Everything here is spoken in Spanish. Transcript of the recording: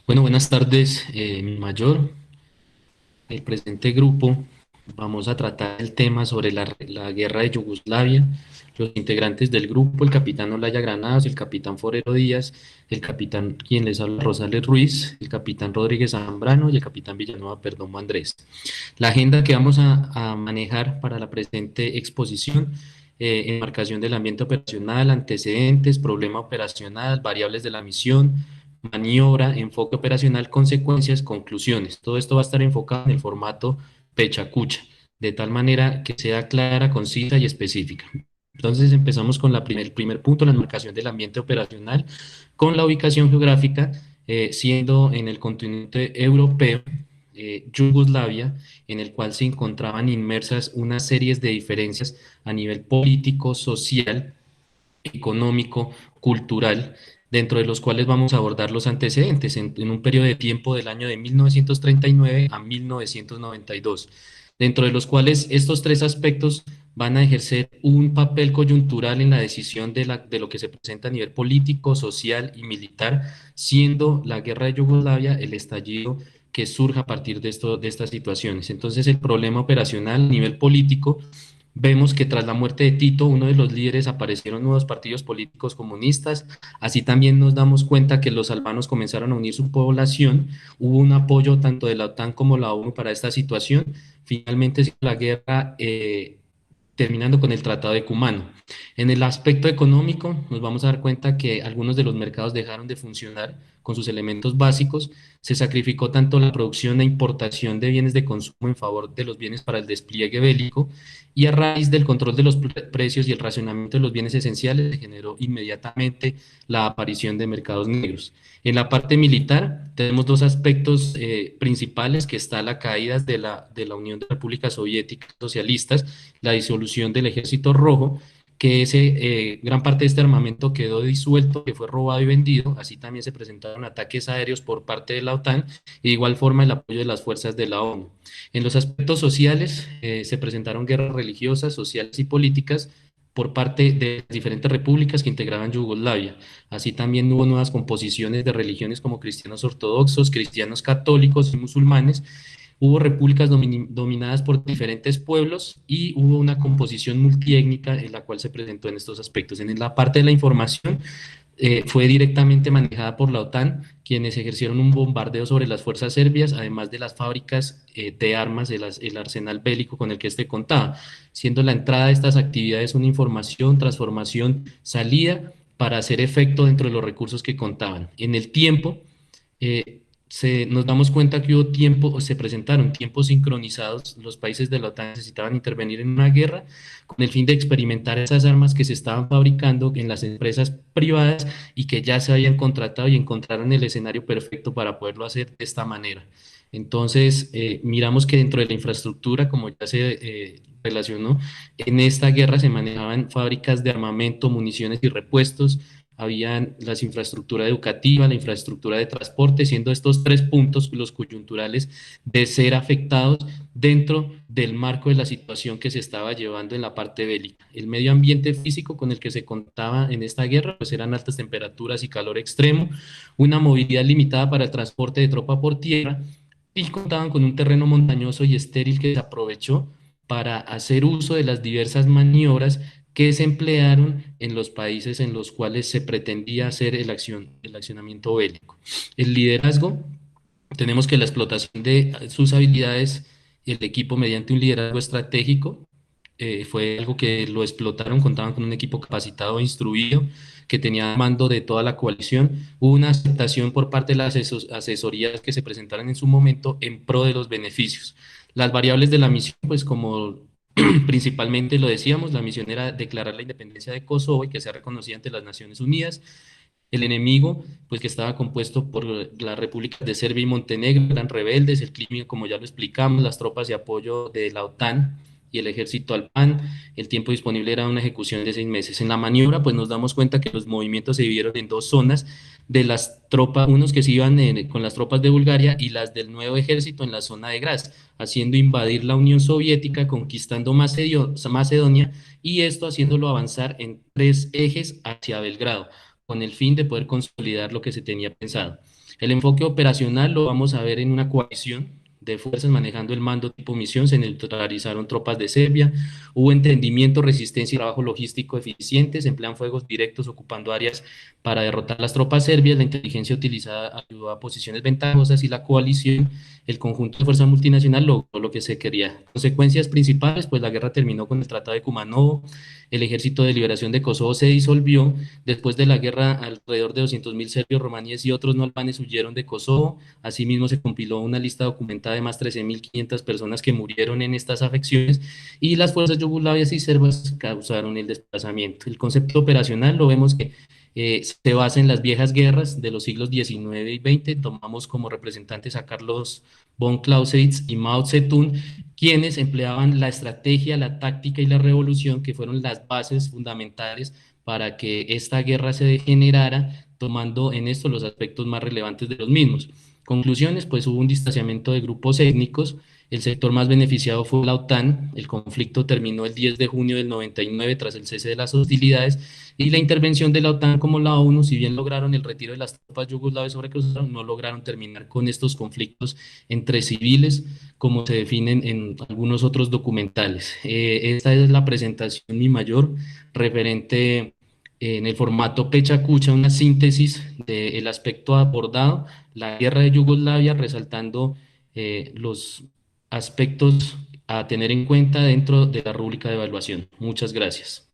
Bueno, buenas tardes, mi mayor. El presente grupo vamos a tratar el tema sobre la guerra de Yugoslavia. Los integrantes del grupo, el capitán Olaya Granados, el capitán Forero Díaz, el capitán quien les habla Rosales Ruiz, el capitán Rodríguez Zambrano y el capitán Villanueva Perdomo Andrés. La agenda que vamos a manejar para la presente exposición, enmarcación del ambiente operacional, antecedentes, problema operacional, variables de la misión, maniobra, enfoque operacional, consecuencias, conclusiones. Todo esto va a estar enfocado en el formato pecha-cucha, de tal manera que sea clara, concisa y específica. Entonces empezamos con el primer punto, la enmarcación del ambiente operacional, con la ubicación geográfica, siendo en el continente europeo, Yugoslavia, en el cual se encontraban inmersas una serie de diferencias a nivel político, social, económico, cultural, dentro de los cuales vamos a abordar los antecedentes en un periodo de tiempo del año de 1939 a 1992, dentro de los cuales estos tres aspectos van a ejercer un papel coyuntural en la decisión de lo que se presenta a nivel político, social y militar, siendo la guerra de Yugoslavia el estallido que surja a partir de estas situaciones. Entonces, el problema operacional a nivel político. Vemos que tras la muerte de Tito, uno de los líderes, aparecieron nuevos partidos políticos comunistas. Así también nos damos cuenta que los albanos comenzaron a unir su población. Hubo un apoyo tanto de la OTAN como la ONU para esta situación. Finalmente, la guerra terminando con el Tratado de Cumano. En el aspecto económico, nos vamos a dar cuenta que algunos de los mercados dejaron de funcionar con sus elementos básicos, se sacrificó tanto la producción e importación de bienes de consumo en favor de los bienes para el despliegue bélico, y a raíz del control de los precios y el racionamiento de los bienes esenciales, se generó inmediatamente la aparición de mercados negros. En la parte militar tenemos dos aspectos principales, que está la caída de la Unión de Repúblicas Soviéticas Socialistas, la disolución del Ejército Rojo, que gran parte de este armamento quedó disuelto, que fue robado y vendido. Así también se presentaron ataques aéreos por parte de la OTAN, y de igual forma el apoyo de las fuerzas de la ONU. En los aspectos sociales, se presentaron guerras religiosas, sociales y políticas por parte de las diferentes repúblicas que integraban Yugoslavia. Así también hubo nuevas composiciones de religiones como cristianos ortodoxos, cristianos católicos y musulmanes. Hubo repúblicas dominadas por diferentes pueblos y hubo una composición multiétnica en la cual se presentó en estos aspectos. En la parte de la información, fue directamente manejada por la OTAN, quienes ejercieron un bombardeo sobre las fuerzas serbias, además de las fábricas de armas, el arsenal bélico con el que este contaba, siendo la entrada de estas actividades una información, transformación, salida para hacer efecto dentro de los recursos que contaban. En el tiempo, nos damos cuenta que hubo tiempo, se presentaron tiempos sincronizados. Los países de la OTAN necesitaban intervenir en una guerra con el fin de experimentar esas armas que se estaban fabricando en las empresas privadas y que ya se habían contratado, y encontraron el escenario perfecto para poderlo hacer de esta manera. Entonces, miramos que dentro de la infraestructura, como ya se relacionó, en esta guerra se manejaban fábricas de armamento, municiones y repuestos, habían las infraestructura educativa, la infraestructura de transporte, siendo estos tres puntos los coyunturales de ser afectados dentro del marco de la situación que se estaba llevando en la parte bélica. El medio ambiente físico con el que se contaba en esta guerra, pues eran altas temperaturas y calor extremo, una movilidad limitada para el transporte de tropa por tierra, y contaban con un terreno montañoso y estéril que se aprovechó para hacer uso de las diversas maniobras que se emplearon en los países en los cuales se pretendía hacer el accionamiento bélico. El liderazgo, tenemos que la explotación de sus habilidades y el equipo mediante un liderazgo estratégico, fue algo que lo explotaron. Contaban con un equipo capacitado e instruido que tenía mando de toda la coalición. Hubo una aceptación por parte de las asesorías que se presentaron en su momento en pro de los beneficios. Las variables de la misión, pues como principalmente lo decíamos, la misión era declarar la independencia de Kosovo y que sea reconocida ante las Naciones Unidas. El enemigo, pues que estaba compuesto por las repúblicas de Serbia y Montenegro, eran rebeldes. El clima, como ya lo explicamos, las tropas de apoyo de la OTAN y el ejército alpán. El tiempo disponible era una ejecución de 6 meses. En la maniobra, pues nos damos cuenta que los movimientos se dividieron en dos zonas de las tropas, unos que se iban con las tropas de Bulgaria y las del nuevo ejército en la zona de Graz, haciendo invadir la Unión Soviética, conquistando Macedonia, y esto haciéndolo avanzar en tres ejes hacia Belgrado, con el fin de poder consolidar lo que se tenía pensado. El enfoque operacional lo vamos a ver en una coalición de fuerzas manejando el mando tipo misión, se neutralizaron tropas de Serbia, hubo entendimiento, resistencia y trabajo logístico eficientes, se emplean fuegos directos ocupando áreas para derrotar las tropas serbias, la inteligencia utilizada ayudó a posiciones ventajosas y la coalición, el conjunto de fuerza multinacional logró lo que se quería. Consecuencias principales, pues la guerra terminó con el Tratado de Kumanovo, el Ejército de Liberación de Kosovo se disolvió, después de la guerra alrededor de 200.000 serbios, romaníes y otros no albanes huyeron de Kosovo, asimismo se compiló una lista documentada de más 13.500 personas que murieron en estas afecciones y las fuerzas yugoslavias y serbas causaron el desplazamiento. El concepto operacional lo vemos que se basa en las viejas guerras de los siglos XIX y XX. Tomamos como representantes a Carlos von Clausewitz y Mao Zedong, quienes empleaban la estrategia, la táctica y la revolución, que fueron las bases fundamentales para que esta guerra se degenerara, tomando en esto los aspectos más relevantes de los mismos. Conclusiones, pues hubo un distanciamiento de grupos étnicos, el sector más beneficiado fue la OTAN, el conflicto terminó el 10 de junio del 99 tras el cese de las hostilidades y la intervención de la OTAN como la ONU, si bien lograron el retiro de las tropas yugoslavas sobre Kosovo, no lograron terminar con estos conflictos entre civiles como se definen en algunos otros documentales. Esta es la presentación mi mayor referente en el formato Pecha Kucha, una síntesis del aspecto abordado, la guerra de Yugoslavia, resaltando los aspectos a tener en cuenta dentro de la rúbrica de evaluación. Muchas gracias.